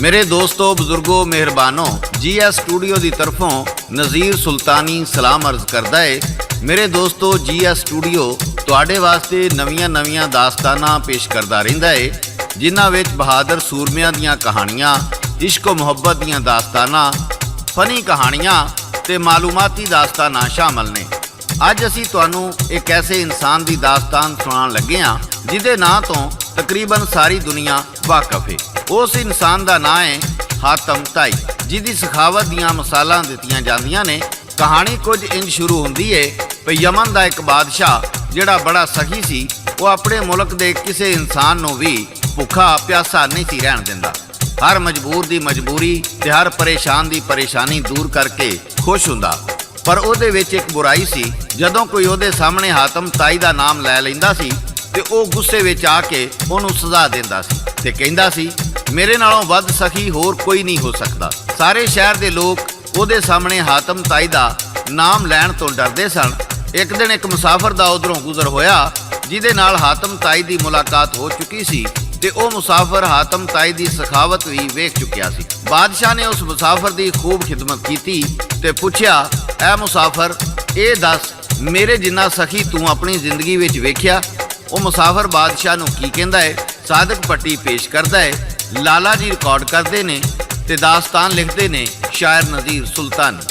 मेरे दोस्तों बुजुर्गों मेहरबानों GS स्टूडियो की तरफों नज़ीर सुल्तानी सलाम अर्ज करता है। मेरे दोस्तों GS स्टूडियो तुहाडे वास्ते नवीं नवीं दास्ताना पेश करता रहिंदा है, जिन्हां विच बहादुर सूरमियां दीयां कहानियां, इश्क मुहब्बत दीयां दास्ताना, फनी कहानियां ते मालूमाती दास्ताना शामिल ने। अज असीं तुहानूं एक ऐसे इंसान की दास्तान सुनाउण लगे हां जिहदे नां तो तकरीबन सारी दुनिया वाकफ है। उस इंसान का नाम है हातम ताई, जिसकी सखावत दियाँ मिसालां दित्तियां जांदियां ने। कहानी कुछ इंज शुरू होंदी है कि यमन का एक बादशाह जिहड़ा बड़ा सखी सी, वो अपने मुल्क के किसी इंसान नूं भी भुखा प्यासा नहीं सी रहण दिंदा। हर मजबूर की मजबूरी ते हर परेशान की परेशानी दूर करके खुश हुंदा। पर उहदे विच एक बुराई सी, जदों कोई उहदे सामने हातम ताई का नाम लै लैंदा सी ते ओह गुस्से विच आके उहनूं सज़ा दिंदा सी ते कहिंदा सी, मेरे नालों वध सखी होर कोई नहीं हो सकता। सारे शहर के लोग उहदे सामने हातम ताई का नाम लैण तो डरदे सन। एक दिन एक मुसाफिर दा उधरों गुजर होया, जिहदे नाल हातम ताई की मुलाकात हो चुकी सी ते ओह मुसाफिर हातम ताई की सखावत भी वेख चुकिया सी। बादशाह ने उस मुसाफिर की खूब खिदमत की ते पुछया, ऐ मुसाफिर ये दस, मेरे जिन्ना सखी तू अपनी जिंदगी विच वेख्या? वह मुसाफिर बादशाह नूं की कहंदा है, सादक पट्टी पेश करता है। लाला जी रिकॉर्ड करते ने ते दास्तान लिखते ने शायर नज़ीर सुल्तानी।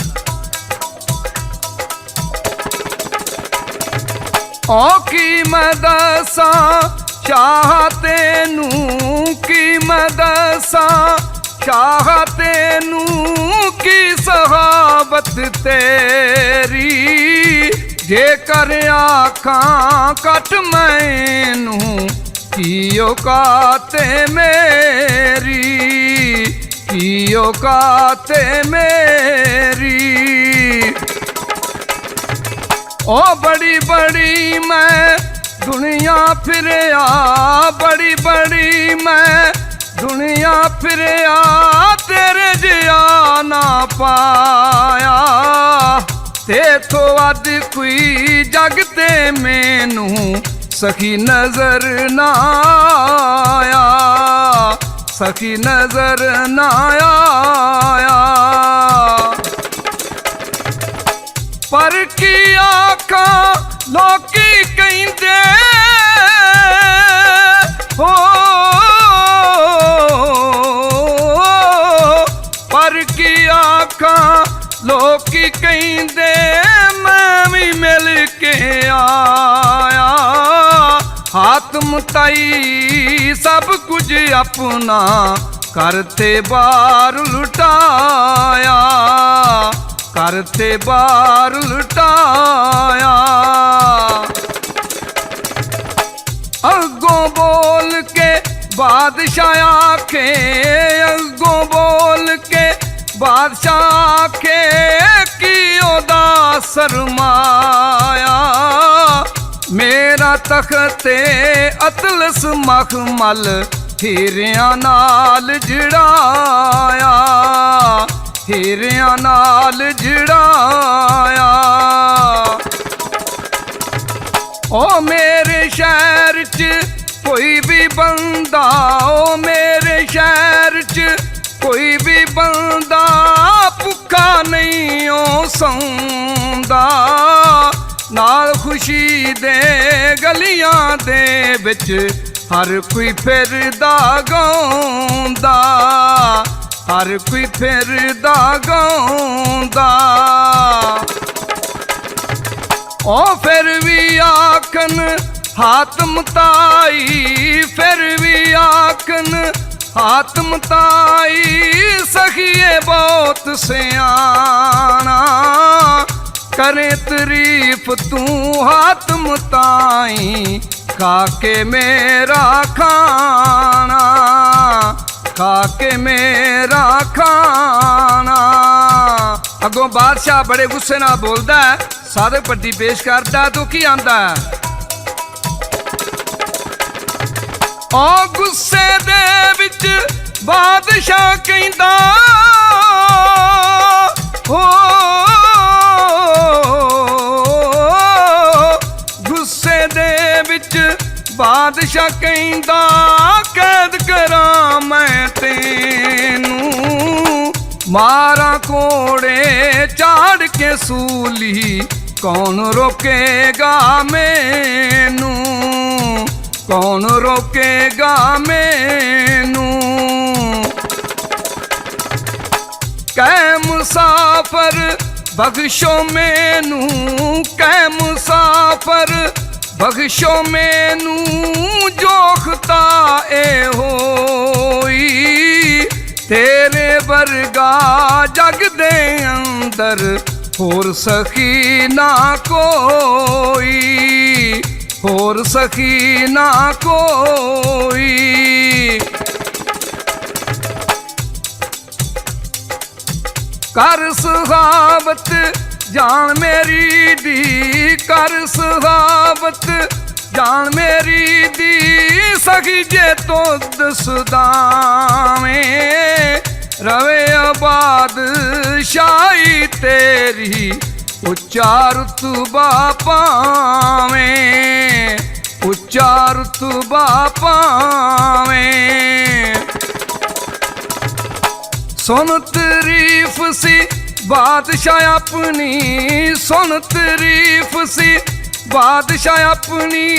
ओ की मदसा चाह तेनू, की मदसा चाह तेनू, की सहाबत तेरी, जे कर आखां कट मैनू, की औकाते मेरी, की औकाते मेरी। ओ बड़ी बड़ी मैं दुनिया फिरया, बड़ी बड़ी मैं दुनिया फिरया, तेरे जिया ना पाया, ते तो अद कोई जगते मैनू सखी नजर ना आया, सखी नजर ना आया। पर की आखां लोकी कहिंदे हो, पर की आखां लोकी कहिंदे, मैं भी मिल के आया। हातम ताई सब कुछ अपना करते बार लुटाया, करते बार लुटाया। अगों बोल के बादशाह आखे, अगों बोल के बादशाह आखे, की ओदा सरमाया, मेरा तख्ते अतलस मखमल हीरियां नाल जड़ाया, हीरियां नाल जड़ाया। ओ मेरे शहर च कोई भी बंदा, ओ मेरे शहर च कोई भी बंदा, भुखा नहीं ओ सौंदा, नाल खुशी दे गलियां दे विच हर कोई फिरदा गाउंदा, हर कोई फिरदा गाउंदा। ओ फिर भी आखन हातम ताई, फिर भी आखन हातम ताई, सखिए बहुत सियाना, करे तारीफ तू हातम ताई, खाके मेरा खाना, खाके मेरा खाना। अगों बादशाह बड़े गुस्से नाल बोलदा है, सादक पट्टी पेश करदा, तू की आंदा है? ओ गुस्से दे विच बादशाह कहंदा, हो गुस्से दे ਵਿੱਚ ਬਾਦਸ਼ਾਹ ਕਹਿੰਦਾ ਕੈਦ ਕਰਾਂ ਮੈਂ ਤੈਨੂੰ, ਮਾਰਾਂ ਕੋੜੇ ਚਾੜ ਕੇ ਸੂਲੀ, ਕੌਣ ਰੋਕੇਗਾ ਮੈਨੂੰ, ਕੌਣ ਰੋਕੇਗਾ ਮੈਨੂੰ। ਕਹਿ ਮੁਸਾਫਰ ਬਖਸ਼ੋ ਮੈਨੂੰ, ਕਹਿ ਮੁਸਾਫਰ ਬਖਸ਼ੋ ਮੈਨੂੰ, ਜੋਖਤਾ ਇਹ ਹੋਈ, ਤੇਰੇ ਵਰਗਾ ਜਗ ਦੇ ਅੰਦਰ ਹੋਰ ਸਖੀ ਨਾ ਕੋਈ, ਹੋਰ ਸਖੀ ਨਾ ਕੋਈ। ਕਰ ਸੁਹਾਵਤ ਜਾਨ ਮੇਰੀ ਦੀ, ਕਰ ਸੁਹਾਵਤ ਜਾਨ ਮੇਰੀ ਦੀ, ਸਖੀ ਜੇ ਤੁਧ ਸਦਾਵੇਂ, ਰਵੇ ਆਬਾਦ ਸ਼ਾਹੀ ਤੇਰੀ, ਉੱਚਾ ਰੁਤਬਾ ਪਾਵੇਂ, ਉੱਚਾ ਰੁਤਬਾ ਪਾਵੇਂ। ਸੁਨ ਤਾਰੀਫ ਸੀ ਬਾਦਸ਼ਾਹ ਆਪਣੀ, ਸੁਨ ਤਾਰੀਫ ਸੀ ਬਾਦਸ਼ਾਹ ਆਪਣੀ,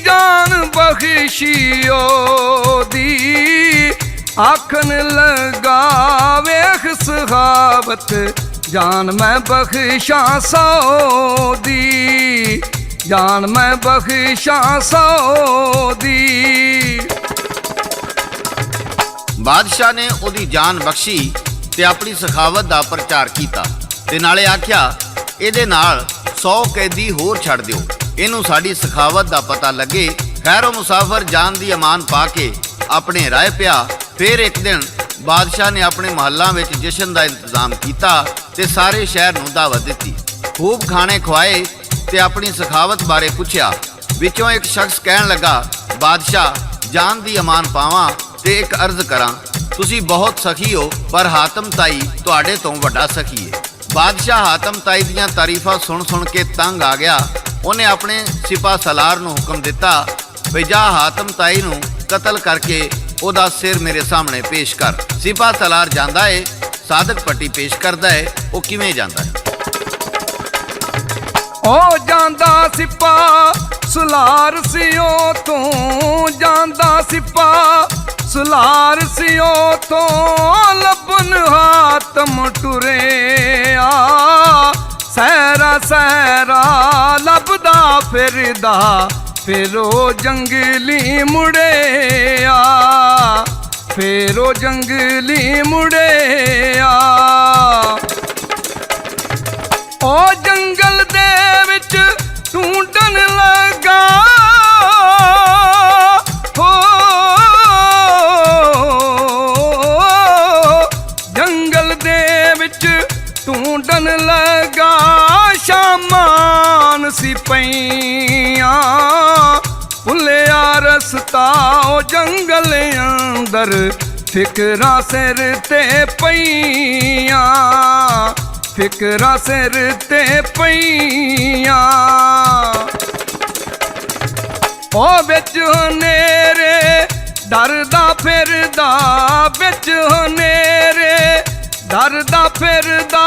ਜਾਨ ਬਖਸ਼ੀ ਉਹਦੀ, ਆਖਣ ਲਗਾ ਵੇਖ ਸਖਾਵਤ, ਜਾਨ ਮੈਂ ਬਖਸ਼ਾਂ ਸੌ ਦੀ, ਜਾਨ ਮੈਂ ਬਖਸ਼ਾਂ ਸੌ ਦੀ। ਬਾਦਸ਼ਾਹ ਨੇ ਉਹਦੀ ਜਾਨ ਬਖਸ਼ੀ ਤੇ ਆਪਣੀ ਸਖਾਵਤ ਦਾ ਪ੍ਰਚਾਰ ਕੀਤਾ ਤੇ ਨਾਲੇ ਆਖਿਆ ਇਹਦੇ ਨਾਲ 100 ਕੈਦੀ ਹੋਰ ਛੱਡ ਦਿਓ, ਇਹਨੂੰ ਸਾਡੀ ਸਖਾਵਤ ਦਾ ਪਤਾ ਲੱਗੇ। ਖੈਰੋ ਮੁਸਾਫਰ ਜਾਨ ਦੀ ਅਮਾਨ ਪਾ ਕੇ ਆਪਣੇ ਰਾਹ ਪਿਆ। ਫਿਰ ਇੱਕ ਦਿਨ ਬਾਦਸ਼ਾਹ ਨੇ ਆਪਣੇ ਮਹੱਲਾਂ ਵਿੱਚ ਜਸ਼ਨ ਦਾ ਇੰਤਜ਼ਾਮ ਕੀਤਾ ਤੇ ਸਾਰੇ ਸ਼ਹਿਰ ਨੂੰ ਦਾਵਤ ਦਿੱਤੀ। ਖੂਬ ਖਾਣੇ ਖਵਾਏ ਤੇ ਆਪਣੀ ਸਖਾਵਤ ਬਾਰੇ ਪੁੱਛਿਆ। ਵਿੱਚੋਂ ਇੱਕ ਸ਼ਖਸ ਕਹਿਣ ਲੱਗਾ, ਬਾਦਸ਼ਾਹ ਜਾਨ ਦੀ ਅਮਾਨ ਪਾਵਾਂ ਤੇ ਇੱਕ ਅਰਜ਼ ਕਰਾਂ, ਤੁਸੀਂ ਬਹੁਤ ਸਖੀ ਹੋ ਪਰ ਹਾਤਮ ਤਾਈ ਤੁਹਾਡੇ ਤੋਂ ਵੱਡਾ ਸਖੀ ਹੈ। ਬਾਦਸ਼ਾਹ ਹਾਤਮ ਤਾਈ ਦੀਆਂ ਤਾਰੀਫਾਂ ਸੁਣ ਸੁਣ ਕੇ ਤੰਗ ਆ ਗਿਆ। ਉਹਨੇ ਆਪਣੇ ਸਿਪਾਹ ਸਲਾਰ ਨੂੰ ਹੁਕਮ ਦਿੱਤਾ, ਵੀ ਜਾ ਹਾਤਮ ਤਾਈ ਨੂੰ ਕਤਲ ਕਰਕੇ ਉਹਦਾ ਸਿਰ ਮੇਰੇ ਸਾਹਮਣੇ ਪੇਸ਼ ਕਰ। ਸਿਪਾਹ ਸਲਾਰ ਜਾਂਦਾ ਏ, ਸਾਦਕ ਪੱਟੀ ਪੇਸ਼ ਕਰਦਾ ਏ। ਉਹ ਕਿਵੇਂ ਜਾਂਦਾ ਹੈ? ਉਹ ਜਾਂਦਾ ਸਿਪਾਹ ਸਲਾਰ ਸੀ ਉਥੋਂ, ਜਾਂਦਾ ਸਿਪਾਹ ਸਲਾਰ ਸੀ ਉਥੋਂ, ਲੱਭਣ ਹਾਤਮ ਟੁਰਿਆ, ਸਹਿਰਾ ਸਹਿਰਾ ਲੱਭਦਾ ਫਿਰਦਾ, ਫਿਰ ਉਹ ਜੰਗਲੀ ਮੁੜਿਆ, ਫਿਰ ਉਹ ਜੰਗਲੀ ਮੁੜਿਆ। ਉਹ ਜੰਗਲ ਦੇ ਵਿੱਚ ਢੂੰਡਣ ਲੱਗਾ, ਹੋ ਜੰਗਲ ਦੇ ਵਿੱਚ ਢੂੰਡਣ ਲੱਗਾ, ਸ਼ਾਮਾਂ ਸੀ ਪਈਆਂ, ਭੁੱਲਿਆ ਰਸਤਾ ਉਹ ਜੰਗਲ ਅੰਦਰ, ਫਿਕਰਾਂ ਸਿਰ ਤੇ ਪਈਆਂ, ਫਿਕਰਾਂ ਸਿਰ ਤੇ ਪਈਆਂ। ਉਹ ਵਿੱਚ ਹਨੇਰੇ ਡਰਦਾ ਫਿਰਦਾ, ਵਿੱਚ ਹਨੇਰੇ ਡਰਦਾ ਫਿਰਦਾ,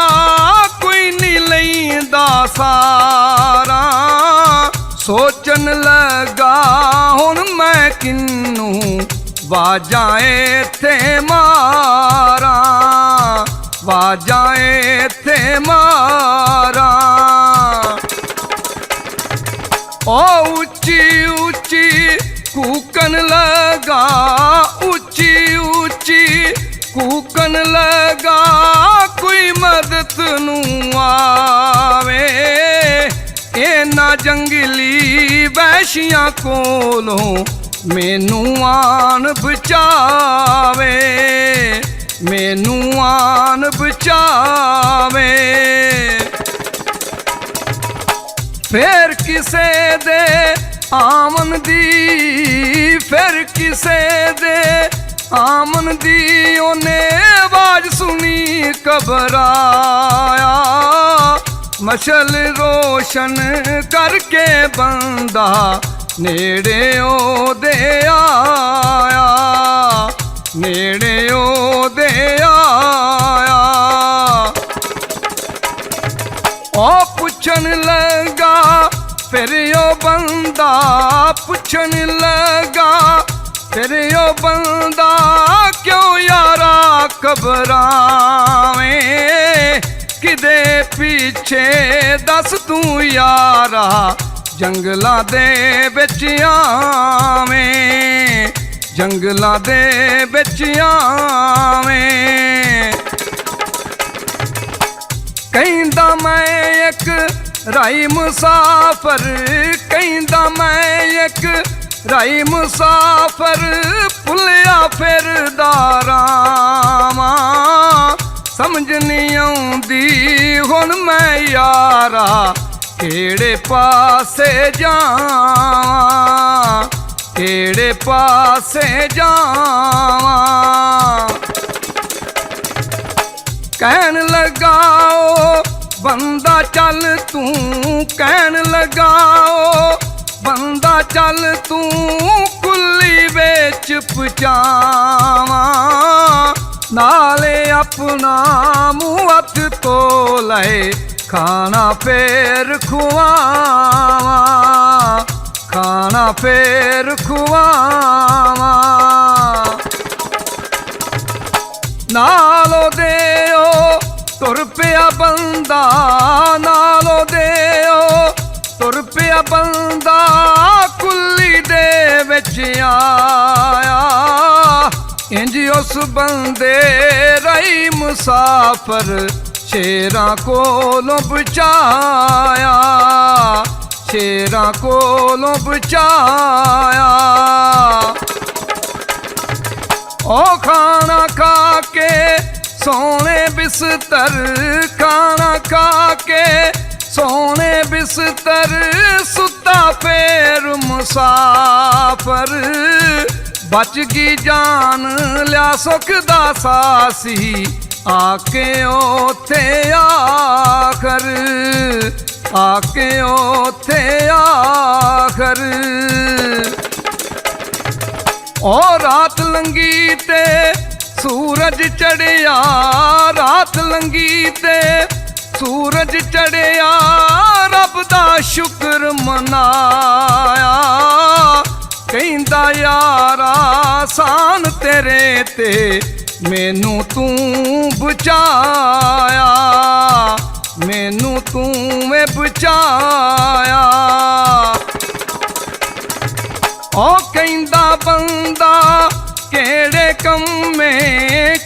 ਕੋਈ ਨਹੀਂ ਲੈਂਦਾ ਸਾਰਾ, ਸੋਚਣ ਲੱਗਾ ਹੁਣ ਮੈਂ ਕਿੰਨੂੰ ਵਾਜਾਂ ਇੱਥੇ ਮਾਰਾਂ, ਵਾਜਾਂ ਇੱਥੇ ਮਾਰਾਂ। ਉਹ ਉੱਚੀ ਉੱਚੀ ਕੂਕਣ ਲੱਗਾ, ਉੱਚੀ ਉੱਚੀ ਕੂਕਣ ਲੱਗਾ, ਕੋਈ ਮਦਦ ਨੂੰ ਆਵੇ, ਇਹਨਾਂ ਜੰਗਲੀ ਵੈਸ਼ੀਆਂ ਕੋਲੋਂ ਮੈਨੂੰ ਆਣ ਬਚਾਵੇ, ਮੈਨੂੰ ਆਣ ਬਚਾਵੇ। ਫਿਰ ਕਿਸੇ ਦੇ ਆਮਨ ਦੀ, ਫਿਰ ਕਿਸੇ ਦੇ ਆਮਨ ਦੀ, ਉਹਨੇ ਆਵਾਜ਼ ਸੁਣੀ ਘਬਰਾਇਆ, ਮਸ਼ਲ ਰੋਸ਼ਨ ਕਰਕੇ ਬੰਦਾ ਨੇੜੇ ਉਹਦੇ ਆਇਆ, ਨੇੜੇ ਉਹਦੇ ਆਇਆ। ਉਹ ਪੁੱਛਣ ਲੱਗਾ ਫਿਰ ਉਹ ਬੰਦਾ, ਪੁੱਛਣ ਲੱਗਾ ਫਿਰ ਉਹ ਬੰਦਾ, ਕਿਉਂ ਯਾਰਾ ਘਬਰਾਵੇਂ, ਕਿਦੇ ਪਿੱਛੇ ਦੱਸ ਤੂੰ ਯਾਰਾ, ਜੰਗਲਾਂ ਦੇ ਵਿੱਚ ਆਵੇਂ, ਜੰਗਲਾਂ ਦੇ ਵਿੱਚ ਆਵੇਂ। ਕਹਿੰਦਾ ਮੈਂ ਇੱਕ ਰਾਈ ਮੁਸਾਫਰ, ਕਹਿੰਦਾ ਮੈਂ ਇੱਕ ਰਾਈ ਮੁਸਾਫਰ, ਭੁੱਲਿਆ ਫਿਰਦਾ ਰਾਵਾਂ, ਸਮਝ ਨਹੀਂ ਆਉਂਦੀ ਹੁਣ ਮੈਂ ਯਾਰਾ, ਕਿਹੜੇ ਪਾਸੇ ਜਾਵਾਂ, ਕਿਹੜੇ ਪਾਸੇ ਜਾਵਾਂ। ਕਹਿਣ ਲੱਗਾ ਉਹ ਬੰਦਾ ਚੱਲ ਤੂੰ, ਕਹਿਣ ਲੱਗਾ ਉਹ ਬੰਦਾ ਚੱਲ ਤੂੰ, ਕੁੱਲੀ ਵਿੱਚ ਪਹੁੰਚਾਵਾਂ, ਨਾਲੇ ਆਪਣਾ ਮੂੰਹ ਹੱਥ ਧੋ ਲਏ, ਖਾਣਾ ਫੇਰ ਖੁਆਵਾਂ, ਖਾਣਾ ਫੇਰ ਖੁਆਵਾਂ। ਨਾਲ ਉਹਦੇ ਉਹ ਤੁਰ ਪਿਆ ਬੰਦਾ, ਨਾਲ ਉਹਦੇ ਉਹ ਤੁਰ ਪਿਆ ਬੰਦਾ, ਕੁੱਲੀ ਦੇ ਵਿੱਚ ਆਇਆ, ਇੰਜ ਉਸ ਬੰਦੇ ਰਹੀ ਮੁਸਾਫਰ, ਸ਼ੇਰਾਂ ਕੋਲੋਂ ਬਚਾਇਆ, ਸ਼ੇਰਾਂ ਕੋਲੋਂ ਬਚਾਇਆ। ਉਹ ਖਾਣਾ ਖਾ ਕੇ ਸੋਹਣੇ ਬਿਸਤਰ, ਖਾਣਾ ਖਾ ਕੇ ਸੋਹਣੇ ਬਿਸਤਰ, ਸੁੱਤਾ ਫੇਰ ਮੁਸਾਫਰ, ਬਚ ਗਈ ਜਾਨ ਲਿਆ ਸੁੱਖ ਦਾ ਸਾਸੀ, ਆਕੇ ਉੱਥੇ ਆਖਰ, ਆਕੇ ਉੱਥੇ ਆਖਰ। ਉਹ ਰਾਤ ਲੰਗੀ ਤੇ ਸੂਰਜ ਚੜਿਆ, ਰਾਤ ਲੰਗੀ ਤੇ ਸੂਰਜ ਚੜਿਆ, ਰੱਬ ਦਾ ਸ਼ੁਕਰ ਮਨਾਇਆ, ਕਹਿੰਦਾ ਯਾਰਾ ਸਾਨ ਤੇਰੇ ਤੇ, ਮੈਨੂੰ ਤੂੰ ਬਚਾਇਆ, ਮੈਨੂੰ ਤੂੰ ਵੇ ਬਚਾਇਆ। ਉਹ ਕਹਿੰਦਾ ਬੰਦਾ ਕਿਹੜੇ ਕੰਮੇ,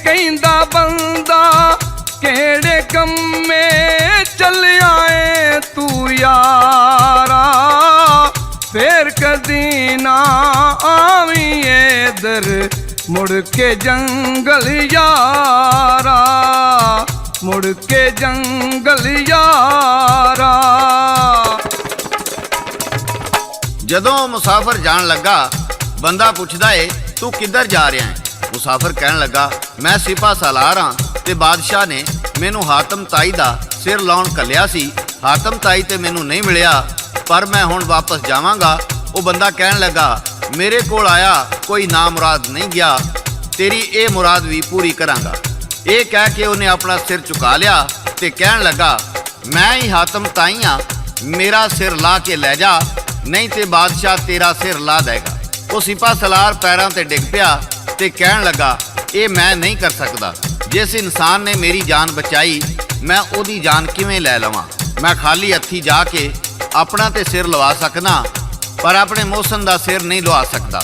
ਕਹਿੰਦਾ ਬੰਦਾ ਕਿਹੜੇ ਕੰਮੇ, ਚੱਲਿਆ ਏ ਤੂੰ ਯਾਰਾ, ਫੇਰ ਕਦੀ ਨਾ ਆਵੀਂ ਏਧਰ, ਮੁੜ ਕੇ ਜੰਗਲ ਯਾਰਾ, ਮੁੜ ਕੇ ਜੰਗਲ ਯਾਰਾ। ਜਦੋਂ ਮੁਸਾਫਰ ਜਾਣ ਲੱਗਾ, ਬੰਦਾ ਪੁੱਛਦਾ ਏ ਤੂੰ ਕਿੱਧਰ ਜਾ ਰਿਹਾ ਹੈ? ਮੁਸਾਫਰ ਕਹਿਣ ਲੱਗਾ ਮੈਂ ਸਿਪਾ ਸਾਲਾਰ ਹਾਂ ਤੇ ਬਾਦਸ਼ਾਹ ਨੇ ਮੈਨੂੰ ਹਾਤਮ ਤਾਈ ਦਾ ਸਿਰ ਲਾਉਣ ਘੱਲਿਆ ਸੀ। ਹਾਤਮ ਤਾਈ ਤੇ ਮੈਨੂੰ ਨਹੀਂ ਮਿਲਿਆ, ਪਰ ਮੈਂ ਹੁਣ ਵਾਪਸ ਜਾਵਾਂਗਾ। ਉਹ ਬੰਦਾ ਕਹਿਣ ਲੱਗਾ ਮੇਰੇ ਕੋਲ ਆਇਆ ਕੋਈ ਨਾ ਮੁਰਾਦ ਨਹੀਂ ਗਿਆ, ਤੇਰੀ ਇਹ ਮੁਰਾਦ ਵੀ ਪੂਰੀ ਕਰਾਂਗਾ। ਇਹ ਕਹਿ ਕੇ ਉਹਨੇ ਆਪਣਾ ਸਿਰ ਝੁਕਾ ਲਿਆ ਤੇ ਕਹਿਣ ਲੱਗਾ ਮੈਂ ਹੀ ਹਾਤਮ ਤਾਈ ਹਾਂ, ਮੇਰਾ ਸਿਰ ਲਾ ਕੇ ਲੈ ਜਾ, ਨਹੀਂ ਤੇ ਬਾਦਸ਼ਾਹ ਤੇਰਾ ਸਿਰ ਲਾ ਦੇਗਾ। ਉਹ ਸਿਪਾ ਸਲਾਰ ਪੈਰਾਂ ਤੇ ਡਿੱਗ ਪਿਆ ਤੇ ਕਹਿਣ ਲੱਗਾ ਇਹ ਮੈਂ ਨਹੀਂ ਕਰ ਸਕਦਾ। ਜਿਸ ਇਨਸਾਨ ਨੇ ਮੇਰੀ ਜਾਨ ਬਚਾਈ ਮੈਂ ਉਹਦੀ ਜਾਨ ਕਿਵੇਂ ਲੈ ਲਵਾਂ? ਮੈਂ ਖਾਲੀ ਹੱਥੀ ਜਾ ਕੇ ਆਪਣਾ ਤੇ ਸਿਰ ਲਵਾ ਸਕਦਾ, ਪਰ ਆਪਣੇ ਮੋਹਸਨ ਦਾ ਸਿਰ ਨਹੀਂ ਲਵਾ ਸਕਦਾ।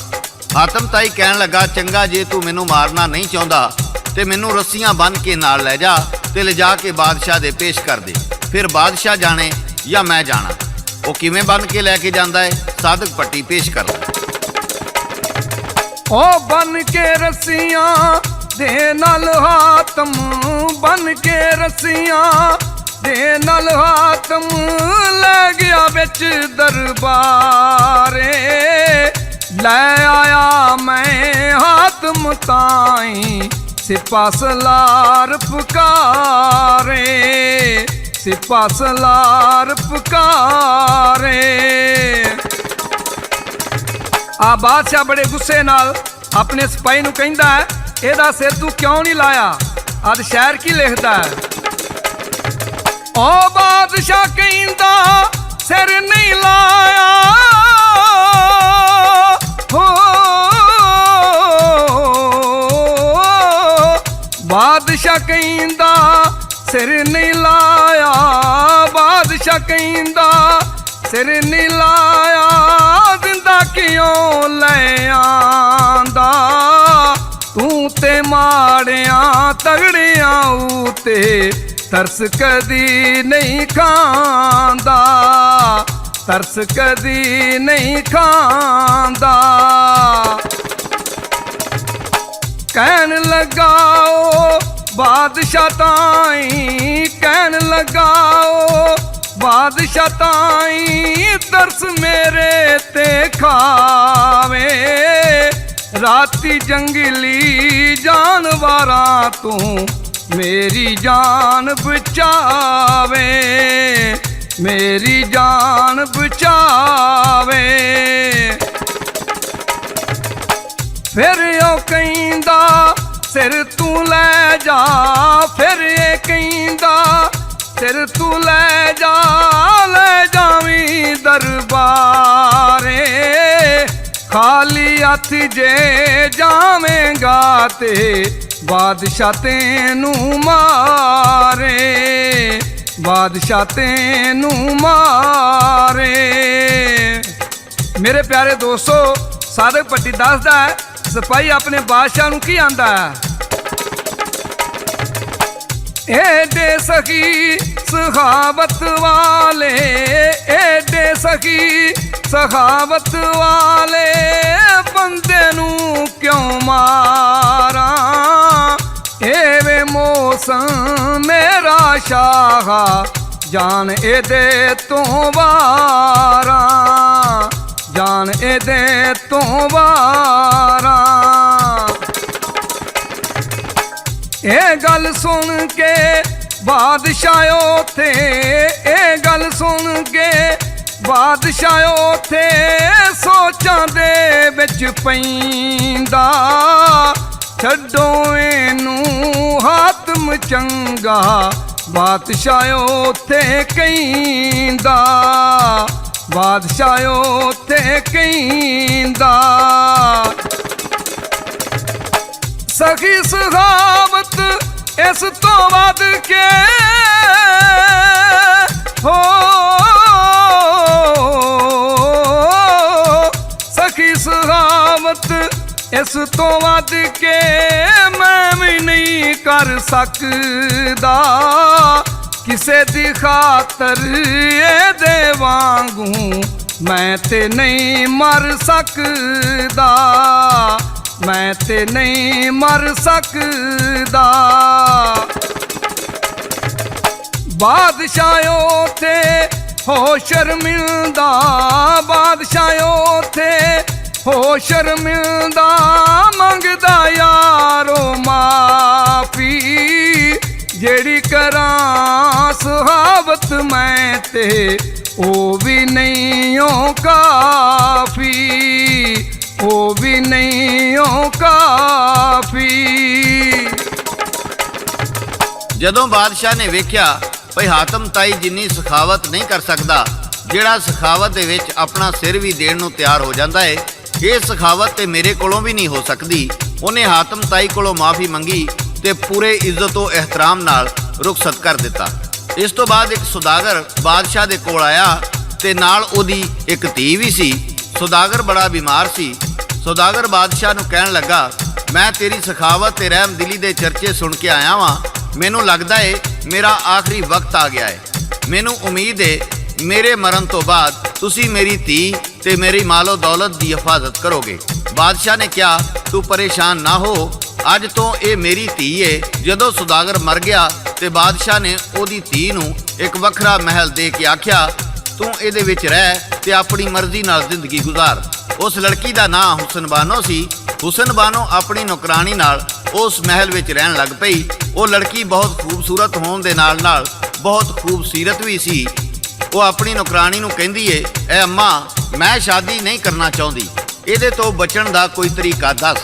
ਹਾਤਮ ਤਾਈ ਕਹਿਣ ਲੱਗਾ ਚੰਗਾ, ਜੇ ਤੂੰ ਮੈਨੂੰ ਮਾਰਨਾ ਨਹੀਂ ਚਾਹੁੰਦਾ ਤੇ ਮੈਨੂੰ ਰੱਸੀਆਂ ਬੰਨ੍ਹ ਕੇ ਨਾਲ ਲੈ ਜਾ ਤੇ ਲਿਜਾ ਕੇ ਬਾਦਸ਼ਾਹ ਦੇ ਪੇਸ਼ ਕਰ ਦੇ, ਫਿਰ ਬਾਦਸ਼ਾਹ ਜਾਣੇ ਜਾਂ ਮੈਂ ਜਾਣਾ। ਉਹ ਕਿਵੇਂ ਬੰਨ੍ਹ ਕੇ ਲੈ ਕੇ ਜਾਂਦਾ ਹੈ? ਸਾਦਕ ਪੱਟੀ ਪੇਸ਼ ਕਰ ਲੈ। ਉਹ ਬੰਨ ਕੇ ਰੱਸੀਆਂ ਦੇ ਨਾਲ ਹਾਤਮ, ਬੰਨ ਕੇ ਰੱਸੀਆਂ ਦੇ ਨਾਲ ਹਾਤਮ ਲੈ ਗਿਆ ਵਿੱਚ ਦਰਬਾਰੇ। ਲੈ ਆਇਆ ਮੈਂ ਹਾਤਮ ਤਾਈ ਸਿਪਾ ਸਲਾਰ ਪੁਕਾਰੇ, ਸਿਪਾ ਸਲਾਰ ਪੁਕਾਰੇ। ਆ ਬਾਦਸ਼ਾਹ ਬੜੇ ਗੁੱਸੇ ਨਾਲ ਆਪਣੇ ਸਿਪਾਹੀ ਨੂੰ ਕਹਿੰਦਾ ਹੈ, ਇਹਦਾ ਸਿਰ ਤੂੰ ਕਿਉਂ ਨਹੀਂ ਲਾਇਆ? ਅੱਜ ਸ਼ਾਇਰ ਕੀ ਲਿਖਦਾ ਹੈ, ਓ ਬਾਦਸ਼ਾਹ ਕਹਿੰਦਾ ਸਿਰ ਨਹੀਂ ਲਾਇਆ, ਹੋ ਬਾਦਸ਼ਾਹ ਕਹਿੰਦਾ ਸਿਰ ਨਹੀਂ ਲਾਇਆ, ਬਾਦਸ਼ਾਹ ਕਹਿੰਦਾ ਸਿਰ ਨਹੀਂ ਲਾਇਆ, ਜ਼ਿੰਦਾ ਕਿਉਂ ਲੈ ਆਂਦਾ? ਤੂੰ ਤੇ ਮਾੜਿਆਂ ਤਗੜਿਆਂ ਉਤੇ ਤਰਸ ਕਦੀ ਨਹੀਂ ਖਾਂਦਾ, ਤਰਸ ਕਦੀ ਨਹੀਂ ਖਾਂਦਾ। ਕਹਿਣ ਲਗਾਓ ਬਾਦਸ਼ਾਹ ਤਾਈਂ, ਕਹਿਣ ਲਗਾਓ ਬਾਦਸ਼ਾਹ ਤਾਈਂ, ਤਰਸ ਮੇਰੇ ਤੇ ਖਾਵੇ, ਰਾਤੀ ਜੰਗਲੀ ਜਾਨਵਰਾਂ ਤੋਂ ਮੇਰੀ ਜਾਨ ਬਚਾਵੇ, ਮੇਰੀ ਜਾਨ ਬਚਾਵੇ। ਫਿਰ ਉਹ ਕਹਿੰਦਾ ਸਿਰ ਤੂੰ ਲੈ ਜਾ, ਫਿਰ ਇਹ ਕਹਿੰਦਾ ਸਿਰ ਤੂੰ ਲੈ ਜਾ, ਲੈ ਜਾਵੀਂ ਦਰਬਾਰੇ, ਖਾਲੀ ਹੱਥ ਜੇ ਜਾਵੇਂਗਾ ਤੇ ਬਾਦਸ਼ਾਹ ਤੈਨੂੰ ਮਾਰੇ, ਬਾਦਸ਼ਾਹ ਤੈਨੂੰ ਮਾਰੇ। ਮੇਰੇ ਪਿਆਰੇ ਦੋਸਤੋ, ਸਾਧਕ ਭੱਟੀ ਦੱਸਦਾ ਹੈ ਸਿਪਾਹੀ ਆਪਣੇ ਬਾਦਸ਼ਾਹ ਨੂੰ ਕੀ ਆਂਦਾ ਹੈ, ਏਡੇ ਸਖੀ ਸਖਾਵਤ ਵਾਲੇ, ਏਡੇ ਸਖੀ ਸਖਾਵਤ ਵਾਲੇ ਬੰਦੇ ਨੂੰ ਕਿਉਂ ਮਾਰਾਂ? ਏਵੇਂ ਮੌਸਮ ਮੇਰਾ ਸ਼ਾਹ ਜਾਨ ਇਹਦੇ ਤੋਂ ਵਾਰਾਂ, ਜਾਨ ਇਹਦੇ ਤੋਂ ਵਾਰਾਂ। ਇਹ ਗੱਲ ਸੁਣ ਕੇ ਬਾਦਸ਼ਾਹ ਉਥੇ, ਇਹ ਗੱਲ ਸੁਣ ਕੇ ਬਾਦਸ਼ਾਹ ਉਥੇ ਸੋਚਾਂ ਦੇ ਵਿੱਚ ਪੈਂਦਾ, ਛੱਡੋ ਇਹਨੂੰ ਹਾਤਮ ਚੰਗਾ, ਬਾਦਸ਼ਾਹ ਉਥੇ ਕਹਿੰਦਾ, ਬਾਦਸ਼ਾਹ ਉਥੇ ਕਹਿੰਦਾ। ਸਖੀ ਸਖਾਵਤ ਇਸ ਤੋਂ ਵੱਧ ਕੇ ਹੋ, ਸਖੀ ਸਖਾਵਤ ਇਸ ਤੋਂ ਵੱਧ ਕੇ ਮੈਂ ਵੀ ਨਹੀਂ ਕਰ ਸਕਦਾ, ਕਿਸੇ ਦੀ ਖਾਤਰ ਇਹਦੇ ਵਾਂਗੂ ਮੈਂ ਤੇ ਨਹੀਂ ਮਰ ਸਕਦਾ, ਮੈਂ ਤੇ ਨਹੀਂ ਮਰ ਸਕਦਾ। ਬਾਦਸ਼ਾਹ ਉਥੇ ਹੋ ਸ਼ਰਮਿੰਦਾ, ਬਾਦਸ਼ਾਹ ਉਥੇ ਹੋ ਸ਼ਰਮਿੰਦਾ, ਮੰਗਦਾ ਯਾਰੋ ਮਾਫੀ, ਜਿਹੜੀ ਕਰਾਂ ਸੁਹਾਵਤ ਮੈਂ ਤੇ ਉਹ ਵੀ ਨਹੀਂ ਓ ਕਾਫੀ, ਉਹ ਵੀ ਨਹੀਂ ਓ ਕਾਫੀ। ਜਦੋਂ ਬਾਦਸ਼ਾਹ ਨੇ ਵੇਖਿਆ ਭਈ ਹਾਤਮ ਤਾਈ ਜਿੰਨੀ ਸਖਾਵਤ ਨਹੀਂ ਕਰ ਸਕਦਾ, ਜਿਹੜਾ ਸਖਾਵਤ ਦੇ ਵਿੱਚ ਆਪਣਾ ਸਿਰ ਵੀ ਦੇਣ ਨੂੰ ਤਿਆਰ ਹੋ ਜਾਂਦਾ ਹੈ, ਇਹ ਸਖਾਵਤ ਤੇ ਮੇਰੇ ਕੋਲੋਂ ਵੀ ਨਹੀਂ ਹੋ ਸਕਦੀ। ਉਹਨੇ ਹਾਤਮ ਤਾਈ ਕੋਲੋਂ ਮਾਫੀ ਮੰਗੀ ਤੇ ਪੂਰੇ ਇੱਜ਼ਤੋ ਇਹਤਰਾਮ ਨਾਲ ਰੁਖਸਤ ਕਰ ਦਿੱਤਾ। ਇਸ ਤੋਂ ਬਾਅਦ ਇੱਕ ਸੁਦਾਗਰ ਬਾਦਸ਼ਾਹ ਦੇ ਕੋਲ ਆਇਆ ਤੇ ਨਾਲ ਉਹਦੀ ਇੱਕ ਧੀ ਵੀ ਸੀ। ਸੁਦਾਗਰ ਬੜਾ ਬਿਮਾਰ ਸੀ। ਸੁਦਾਗਰ ਬਾਦਸ਼ਾਹ ਨੂੰ ਕਹਿਣ ਲੱਗਾ, ਮੈਂ ਤੇਰੀ ਸਖਾਵਤ ਤੇ ਰਹਿਮਦਿਲੀ ਦੇ ਚਰਚੇ ਸੁਣ ਕੇ ਆਇਆ ਵਾਂ, ਮੈਨੂੰ ਲੱਗਦਾ ਏ ਮੇਰਾ ਆਖਰੀ ਵਕਤ ਆ ਗਿਆ ਏ। ਮੈਨੂੰ ਉਮੀਦ ਏ ਮੇਰੇ ਮਰਨ ਤੋਂ ਬਾਅਦ ਤੁਸੀਂ ਮੇਰੀ ਧੀ ਤੇ ਮੇਰੀ ਮਾਲੋ ਦੌਲਤ ਦੀ ਹਿਫਾਜ਼ਤ ਕਰੋਗੇ। ਬਾਦਸ਼ਾਹ ਨੇ ਕਿਹਾ, ਤੂੰ ਪਰੇਸ਼ਾਨ ਨਾ ਹੋ, ਅੱਜ ਤੋਂ ਇਹ ਮੇਰੀ ਧੀ ਏ। ਜਦੋਂ ਸੁਦਾਗਰ ਮਰ ਗਿਆ ਤੇ ਬਾਦਸ਼ਾਹ ਨੇ ਉਹਦੀ ਧੀ ਨੂੰ ਇੱਕ ਵੱਖਰਾ ਮਹਿਲ ਦੇ ਕੇ ਆਖਿਆ, ਤੂੰ ਇਹਦੇ ਵਿੱਚ ਰਹਿ ਤੇ ਆਪਣੀ ਮਰਜ਼ੀ ਨਾਲ ਜ਼ਿੰਦਗੀ ਗੁਜ਼ਾਰ। ਉਸ ਲੜਕੀ ਦਾ ਨਾਂ ਹੁਸਨ ਬਾਨੋ ਸੀ। ਹੁਸਨ ਬਾਨੋ ਆਪਣੀ ਨੌਕਰਾਨੀ ਨਾਲ ਉਸ ਮਹਿਲ ਵਿੱਚ ਰਹਿਣ ਲੱਗ ਪਈ। ਉਹ ਲੜਕੀ ਬਹੁਤ ਖੂਬਸੂਰਤ ਹੋਣ ਦੇ ਨਾਲ ਨਾਲ ਬਹੁਤ ਖੂਬਸੀਰਤ ਵੀ ਸੀ। ਉਹ ਆਪਣੀ ਨੌਕਰਾਨੀ ਨੂੰ ਕਹਿੰਦੀ ਏ, ਐ ਅੰਮਾ, ਮੈਂ ਸ਼ਾਦੀ ਨਹੀਂ ਕਰਨਾ ਚਾਹੁੰਦੀ, ਇਹਦੇ ਤੋਂ ਬਚਣ ਦਾ ਕੋਈ ਤਰੀਕਾ ਦੱਸ।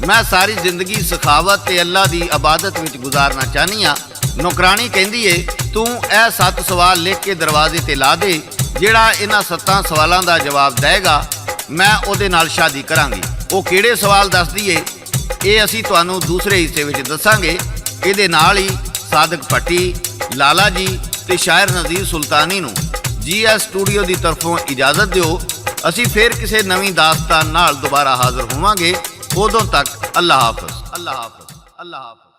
ਮੈਂ ਸਾਰੀ ਜ਼ਿੰਦਗੀ ਸਖਾਵਤ ਤੇ ਅੱਲਾ ਦੀ ਇਬਾਦਤ ਵਿੱਚ ਗੁਜ਼ਾਰਨਾ ਚਾਹਨੀ ਆ। ਨੌਕਰਾਣੀ ਕਹਿੰਦੀ ਏ ਤੂੰ ਇਹ 7 ਸਵਾਲ ਲਿਖ ਕੇ ਦਰਵਾਜ਼ੇ ਤੇ ਲਾ ਦੇ, ਜਿਹੜਾ ਇਹਨਾਂ 7 ਸਵਾਲਾਂ ਦਾ ਜਵਾਬ ਦੇਗਾ ਮੈਂ ਉਹਦੇ ਨਾਲ ਸ਼ਾਦੀ ਕਰਾਂਗੀ। ਉਹ ਕਿਹੜੇ ਸਵਾਲ ਦੱਸਦੀ ਏ ਇਹ ਅਸੀਂ ਤੁਹਾਨੂੰ ਦੂਸਰੇ ਹਿੱਸੇ ਵਿੱਚ ਦੱਸਾਂਗੇ। ਇਹਦੇ ਨਾਲ ਹੀ ਸਾਦਕ ਭੱਟੀ, ਲਾਲਾ ਜੀ ਤੇ ਸ਼ਾਇਰ ਨਜ਼ੀਰ ਸੁਲਤਾਨੀ ਨੂੰ GS ਸਟੂਡੀਓ ਦੀ ਤਰਫੋਂ ਇਜਾਜ਼ਤ ਦਿਓ। ਅਸੀਂ ਫਿਰ ਕਿਸੇ ਨਵੀਂ ਦਾਸਤਾਨ ਨਾਲ ਦੁਬਾਰਾ ਹਾਜ਼ਰ ਹੋਵਾਂਗੇ। ਉਦੋਂ ਤੱਕ ਅੱਲਾ ਹਾਫਿਜ਼, ਅੱਲਾ ਹਾਫਿਜ਼, ਅੱਲਾ ਹਾਫਿਜ਼।